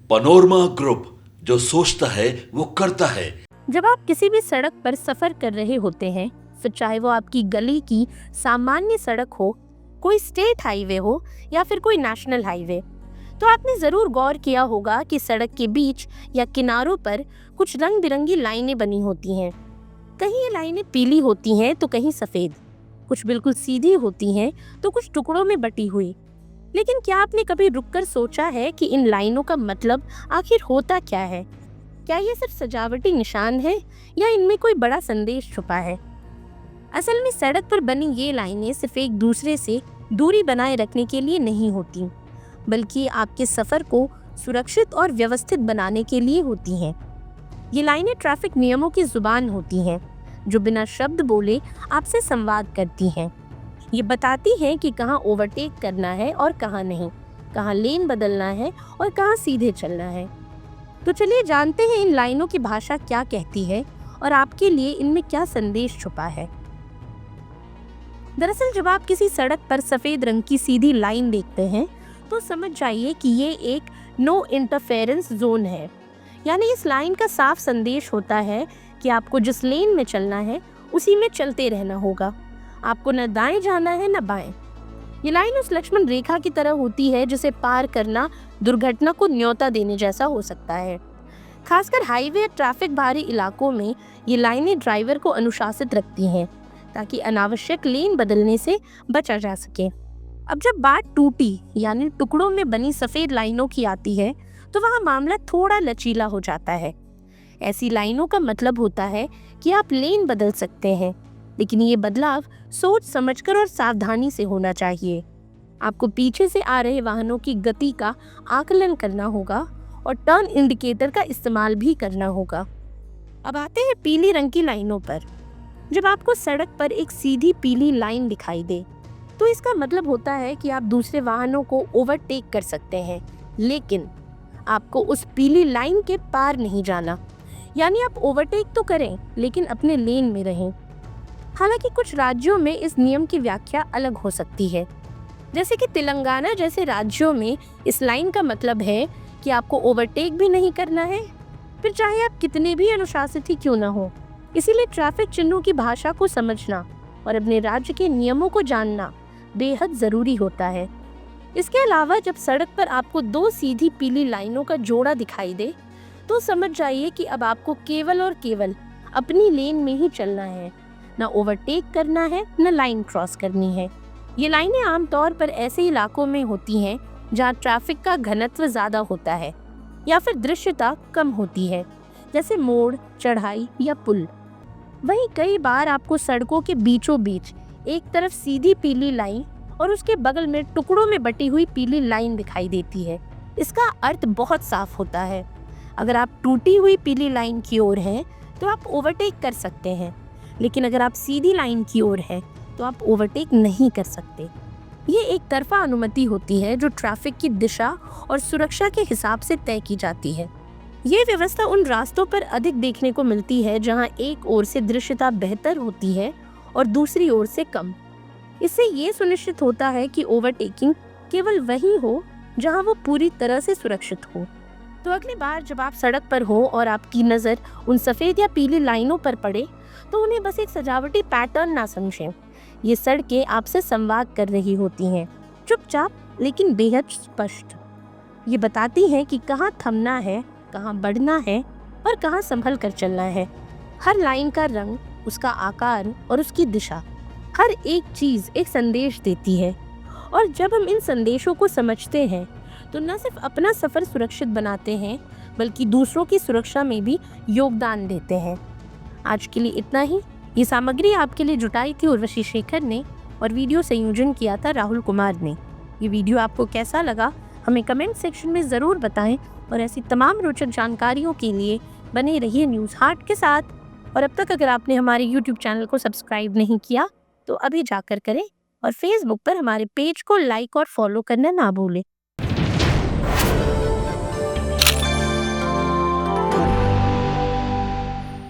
Panorama group, जो सोचता है वो करता है। जब आप किसी भी सड़क पर सफर कर रहे होते हैं, फिर चाहे वो आपकी गली की सामान्य सड़क हो, कोई स्टेट हाईवे हो या फिर कोई नेशनल हाईवे, तो आपने जरूर गौर किया होगा कि सड़क के बीच या किनारों पर कुछ रंग बिरंगी लाइनें बनी होती हैं। कहीं ये लाइनें पीली होती हैं तो कहीं सफेद, कुछ बिल्कुल सीधी होती हैं तो कुछ टुकड़ों में बटी हुई। लेकिन क्या आपने कभी रुककर सोचा है कि इन लाइनों का मतलब आखिर होता क्या है? क्या ये सिर्फ सजावटी निशान है या इनमें कोई बड़ा संदेश छुपा है? असल में सड़क पर बनी ये लाइनें सिर्फ एक दूसरे से दूरी बनाए रखने के लिए नहीं होती, बल्कि आपके सफर को सुरक्षित और व्यवस्थित बनाने के लिए होती हैं। ये लाइनें ट्रैफिक नियमों की जुबान होती हैं, जो बिना शब्द बोले आपसे संवाद करती हैं। ये बताती हैं कि कहाँ ओवरटेक करना है और कहाँ नहीं, कहाँ लेन बदलना है और कहाँ सीधे चलना है। तो चलिए जानते हैं इन लाइनों की भाषा क्या कहती है और आपके लिए इनमें क्या संदेश छुपा है। दरअसल जब आप किसी सड़क पर सफेद रंग की सीधी लाइन देखते हैं, तो समझ जाइए कि ये एक नो इंटरफेरेंस जोन है। यानी इस लाइन का साफ संदेश होता है कि आपको जिस लेन में चलना है उसी में चलते रहना होगा। आपको न दाएं जाना है न बाएं। ये लाइन उस लक्ष्मण रेखा की तरह होती है जिसे पार करना दुर्घटना को न्योता देने जैसा हो सकता है। खासकर हाईवे या ट्रैफिक भारी इलाकों में ये लाइनें ड्राइवर को अनुशासित रखती हैं, ताकि अनावश्यक लेन बदलने से बचा जा सके। अब जब बात टूटी यानी टुकड़ों में बनी सफेद लाइनों की आती है, तो वहाँ मामला थोड़ा लचीला हो जाता है। ऐसी लाइनों का मतलब होता है कि आप लेन बदल सकते हैं, लेकिन ये बदलाव सोच समझकर और सावधानी से होना चाहिए। आपको पीछे से आ रहे वाहनों की गति का आकलन करना होगा और टर्न इंडिकेटर का इस्तेमाल भी करना होगा। अब आते हैं पीली रंग की लाइनों पर। जब आपको सड़क पर एक सीधी पीली लाइन दिखाई दे, तो इसका मतलब होता है कि आप दूसरे वाहनों को ओवरटेक कर सकते हैं, लेकिन आपको उस पीली लाइन के पार नहीं जाना। यानी आप ओवरटेक तो करें, लेकिन अपने लेन में रहें। हालांकि कुछ राज्यों में इस नियम की व्याख्या अलग हो सकती है। जैसे कि तेलंगाना जैसे राज्यों में इस लाइन का मतलब है कि आपको ओवरटेक भी नहीं करना है, फिर चाहे आप कितने भी अनुशासित ही क्यों ना हो। इसीलिए ट्रैफिक चिन्हों की भाषा को समझना और अपने राज्य के नियमों को जानना बेहद जरूरी होता है। इसके अलावा जब सड़क पर आपको दो सीधी पीली लाइनों का जोड़ा दिखाई दे, तो समझ जाइए कि अब आपको केवल और केवल अपनी लेन में ही चलना है, न ओवरटेक करना है न लाइन क्रॉस करनी है। ये लाइनें आमतौर पर ऐसे इलाकों में होती हैं जहाँ ट्रैफिक का घनत्व ज्यादा होता है या फिर दृश्यता कम होती है, जैसे मोड़, चढ़ाई या पुल। वहीं कई बार आपको सड़कों के बीचों बीच एक तरफ सीधी पीली लाइन और उसके बगल में टुकड़ों में बटी हुई पीली लाइन दिखाई देती है। इसका अर्थ बहुत साफ होता है। अगर आप टूटी हुई पीली लाइन की ओर हैं, तो आप ओवरटेक कर सकते हैं, लेकिन अगर आप सीधी लाइन की ओर हैं, तो आप ओवरटेक नहीं कर सकते। ये एक तरफा अनुमति होती है जो ट्रैफिक की दिशा और सुरक्षा के हिसाब से तय की जाती है। ये व्यवस्था उन रास्तों पर अधिक देखने को मिलती है जहां एक ओर से दृश्यता बेहतर होती है और दूसरी ओर से कम। इससे ये सुनिश्चित होता है कि ओवरटेकिंग केवल वही हो जहां वो पूरी तरह से सुरक्षित हो। तो अगली बार जब आप सड़क पर हो और आपकी नज़र उन सफ़ेद या पीली लाइनों पर पड़े, तो उन्हें बस एक सजावटी पैटर्न ना समझें। ये सड़कें आपसे संवाद कर रही होती हैं, चुपचाप लेकिन बेहद स्पष्ट। ये बताती हैं कि कहाँ थमना है, कहाँ बढ़ना है और कहाँ संभल कर चलना है। हर लाइन का रंग, उसका आकार और उसकी दिशा, हर एक चीज़ एक संदेश देती है। और जब हम इन संदेशों को समझते हैं, तो न सिर्फ अपना सफ़र सुरक्षित बनाते हैं, बल्कि दूसरों की सुरक्षा में भी योगदान देते हैं। आज के लिए इतना ही। ये सामग्री आपके लिए जुटाई थी उर्वशी शेखर ने और वीडियो संयोजन किया था राहुल कुमार ने। ये वीडियो आपको कैसा लगा हमें कमेंट सेक्शन में ज़रूर बताएं और ऐसी तमाम रोचक जानकारियों के लिए बने रहिए न्यूज़ हार्ट के साथ। और अब तक अगर आपने हमारे यूट्यूब चैनल को सब्सक्राइब नहीं किया, तो अभी जाकर करें और फेसबुक पर हमारे पेज को लाइक और फॉलो करना ना भूलें।